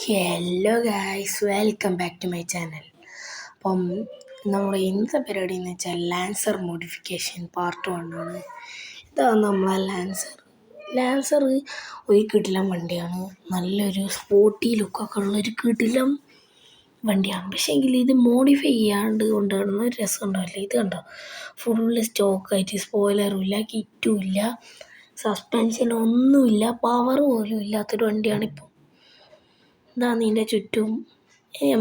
Hello guys, welcome back to my channel. അപ്പം നമ്മുടെ ഇന്നത്തെ പരിപാടി എന്ന് വെച്ചാൽ ലാൻസർ മോഡിഫിക്കേഷൻ പാർട്ട് 1 ആണ്. ഇതാണ് നമ്മളെ ലാൻസർ ഒരു കിടിലം വണ്ടിയാണ്. നല്ലൊരു സ്പോർട്ടി ലുക്കൊക്കെ ഉള്ളൊരു കിടിലം വണ്ടിയാണ്. പക്ഷേ എങ്കിൽ ഇത് മോഡിഫൈ ചെയ്യാണ്ട് കൊണ്ടുവരുന്ന ഒരു രസം ഉണ്ടാവില്ല. ഇത് കണ്ടോ, ഫുള്ള് സ്റ്റോക്കായിട്ട് സ്പോയിലറും ഇല്ല, കിറ്റും ഇല്ല, സസ്പെൻഷനൊന്നുമില്ല, പവർ പോലും ഇല്ലാത്തൊരു വണ്ടിയാണിപ്പോൾ. ഇതാണ് ഇതിൻ്റെ ചുറ്റും.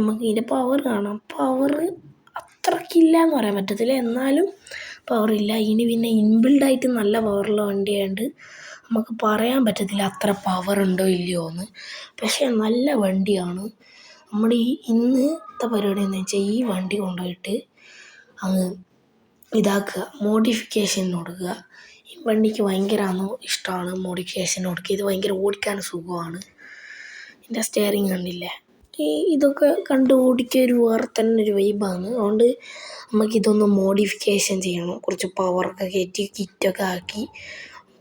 നമുക്ക് ഇതിൻ്റെ പവർ കാണാം. പവർ അത്രയ്ക്കില്ല എന്ന് പറയാൻ പറ്റത്തില്ല, എന്നാലും പവറില്ല. ഇനി പിന്നെ ഇൻബിൽഡായിട്ട് നല്ല പവറുള്ള വണ്ടിയായതുകൊണ്ട് നമുക്ക് പറയാൻ പറ്റത്തില്ല അത്ര പവർ ഉണ്ടോ ഇല്ലയോ എന്ന്. പക്ഷേ നല്ല വണ്ടിയാണ്. നമ്മുടെ ഇന്നത്തെ പരിപാടി എന്ന് വെച്ചാൽ ഈ വണ്ടി കൊണ്ടുപോയിട്ട് അങ്ങ് ഇതാക്കുക, മോഡിഫിക്കേഷൻ കൊടുക്കുക. ഈ വണ്ടിക്ക് ഭയങ്കര ഇഷ്ടമാണ് മോഡിഫിക്കേഷൻ കൊടുക്കുക. ഇത് ഭയങ്കര ഓടിക്കാൻ സുഖമാണ്. ഇതിൻ്റെ സ്റ്റിയറിങ് കണ്ടില്ലേ, ഇതൊക്കെ കണ്ട് ഓടിക്കുക ഒരു വേറെ തന്നെ ഒരു വൈബാണ്. അതുകൊണ്ട് നമുക്കിതൊന്ന് മോഡിഫിക്കേഷൻ ചെയ്യണം. കുറച്ച് പവറൊക്കെ കയറ്റി കിറ്റൊക്കെ ആക്കി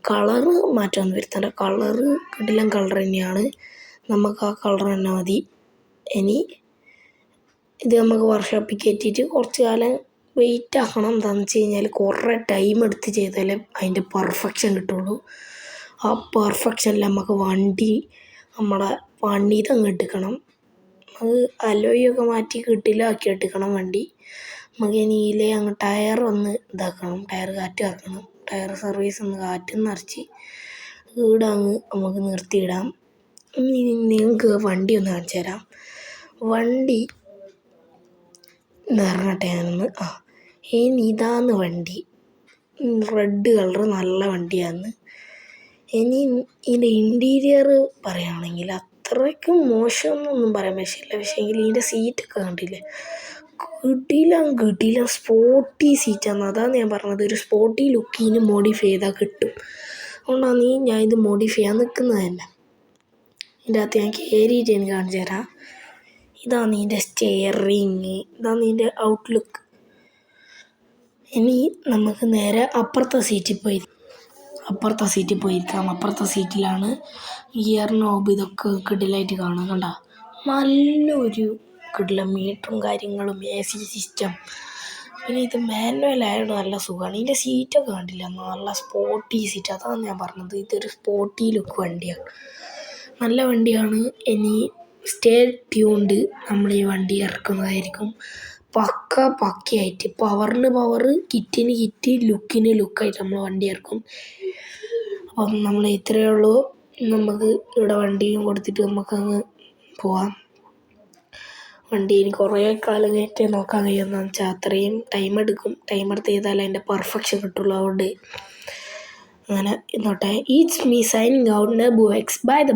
കളറ് മാറ്റമൊന്നും വരുത്തണ്ട. കളറ് കിടിലം കളർ തന്നെയാണ്. നമുക്ക് ആ കളർ തന്നെ മതി. ഇനി ഇത് നമുക്ക് വർക്ക്ഷോപ്പിൽ കയറ്റിയിട്ട് കുറച്ച് കാലം വെയിറ്റ് ആക്കണം. എന്താണെന്ന് വെച്ച് കഴിഞ്ഞാൽ കുറേ ടൈം എടുത്ത് ചെയ്താലേ അതിൻ്റെ പെർഫെക്ഷൻ കിട്ടുള്ളൂ. ആ പെർഫെക്ഷനിൽ നമുക്ക് നമ്മുടെ വണ്ടി ഇതങ്ങ് എടുക്കണം. അത് അലോയൊക്കെ മാറ്റി കിട്ടിലാക്കി എടുക്കണം വണ്ടി. നമുക്ക് ഇനിയിലെ അങ്ങ് ടയർ ഒന്ന് ഇതാക്കണം, ടയർ കാറ്റ് ഇറക്കണം. ടയർ സർവീസ് ഒന്ന് കാറ്റ് നിറച്ച് ഈടങ്ങ് നമുക്ക് നിർത്തിയിടാം. ഇനി നിങ്ങൾക്ക് വണ്ടി ഒന്ന് കാണിച്ചു തരാം. വണ്ടി നിറഞ്ഞട്ടെ ഞാനൊന്ന്. ഇനി ഇതാന്ന് വണ്ടി, റെഡ് കളർ നല്ല വണ്ടിയാണ്. ഇനി ഇതിൻ്റെ ഇൻറ്റീരിയർ പറയുകയാണെങ്കിൽ അത്രയ്ക്കും മോശമെന്നൊന്നും പറയാൻ പറ്റില്ല. പക്ഷേ എങ്കിൽ ഇതിൻ്റെ സീറ്റൊക്കെ കണ്ടില്ലേ, കിടിലം സ്പോർട്ടി സീറ്റാണ്. അതാണ് ഞാൻ പറഞ്ഞത്, ഒരു സ്പോർട്ടി ലുക്കിന് മോഡിഫൈ ചെയ്താൽ കിട്ടും. അതുകൊണ്ടാണ് ഞാൻ ഇത് മോഡിഫൈ ചെയ്യാൻ നിൽക്കുന്നത് തന്നെ. ഇതിൻ്റെ അകത്ത് ഞാൻ കയറിയിട്ട് എനിക്ക് കാണിച്ചു തരാം. ഇതാണ് ഇതിൻ്റെ സ്റ്റെയറിങ്, ഇതാണ് ഇതിൻ്റെ ഔട്ട്ലുക്ക്. ഇനി നമുക്ക് നേരെ അപ്പുറത്തെ സീറ്റിൽ പോയിരിക്കാം. അപ്പുറത്തെ സീറ്റിലാണ് ഗിയർ നോബ്, ഇതൊക്കെ കിടിലായിട്ട് കാണാം. കണ്ട, നല്ലൊരു കിടിലം മീറ്ററും കാര്യങ്ങളും, AC സിസ്റ്റം. പിന്നെ ഇത് മാനുവൽ ആയതുകൊണ്ട് നല്ല സുഖമാണ്. ഇതിൻ്റെ സീറ്റൊക്കെ കണ്ടില്ല, നല്ല സ്പോർട്ടി സീറ്റ്. അതാണ് ഞാൻ പറഞ്ഞത്, ഇതൊരു സ്പോർട്ടി ലുക്ക് വണ്ടിയാണ്, നല്ല വണ്ടിയാണ്. ഇനി സ്റ്റേ ട്യൂൺഡ്, നമ്മൾ ഈ വണ്ടി ഇറക്കുന്നതായിരിക്കും പക്കയായിട്ട്. പവറിന് പവർ, കിറ്റിന് കിറ്റ്, ലുക്കിന് ലുക്കായിട്ട് നമ്മൾ വണ്ടി ഇറക്കും. അപ്പം നമ്മൾ ഇത്രയേ ഉള്ളൂ. നമുക്ക് ഇവിടെ വണ്ടിയും കൊടുത്തിട്ട് നമുക്കങ്ങ് പോവാം. വണ്ടി ഇനി കുറേ കാലം കഴിഞ്ഞിട്ട് നോക്കാൻ കഴിയുമെന്ന് വെച്ചാൽ അത്രയും ടൈം എടുക്കും. ടൈം എടുത്ത് ചെയ്താൽ അതിൻ്റെ പെർഫെക്ഷൻ കിട്ടുള്ളൂ. അതുകൊണ്ട് അങ്ങനെ ഇന്നോട്ടെ. ഇറ്റ്സ് മീ സൈനിങ് ഔട്ട്, നെബു എക്സ് ബൈ ദ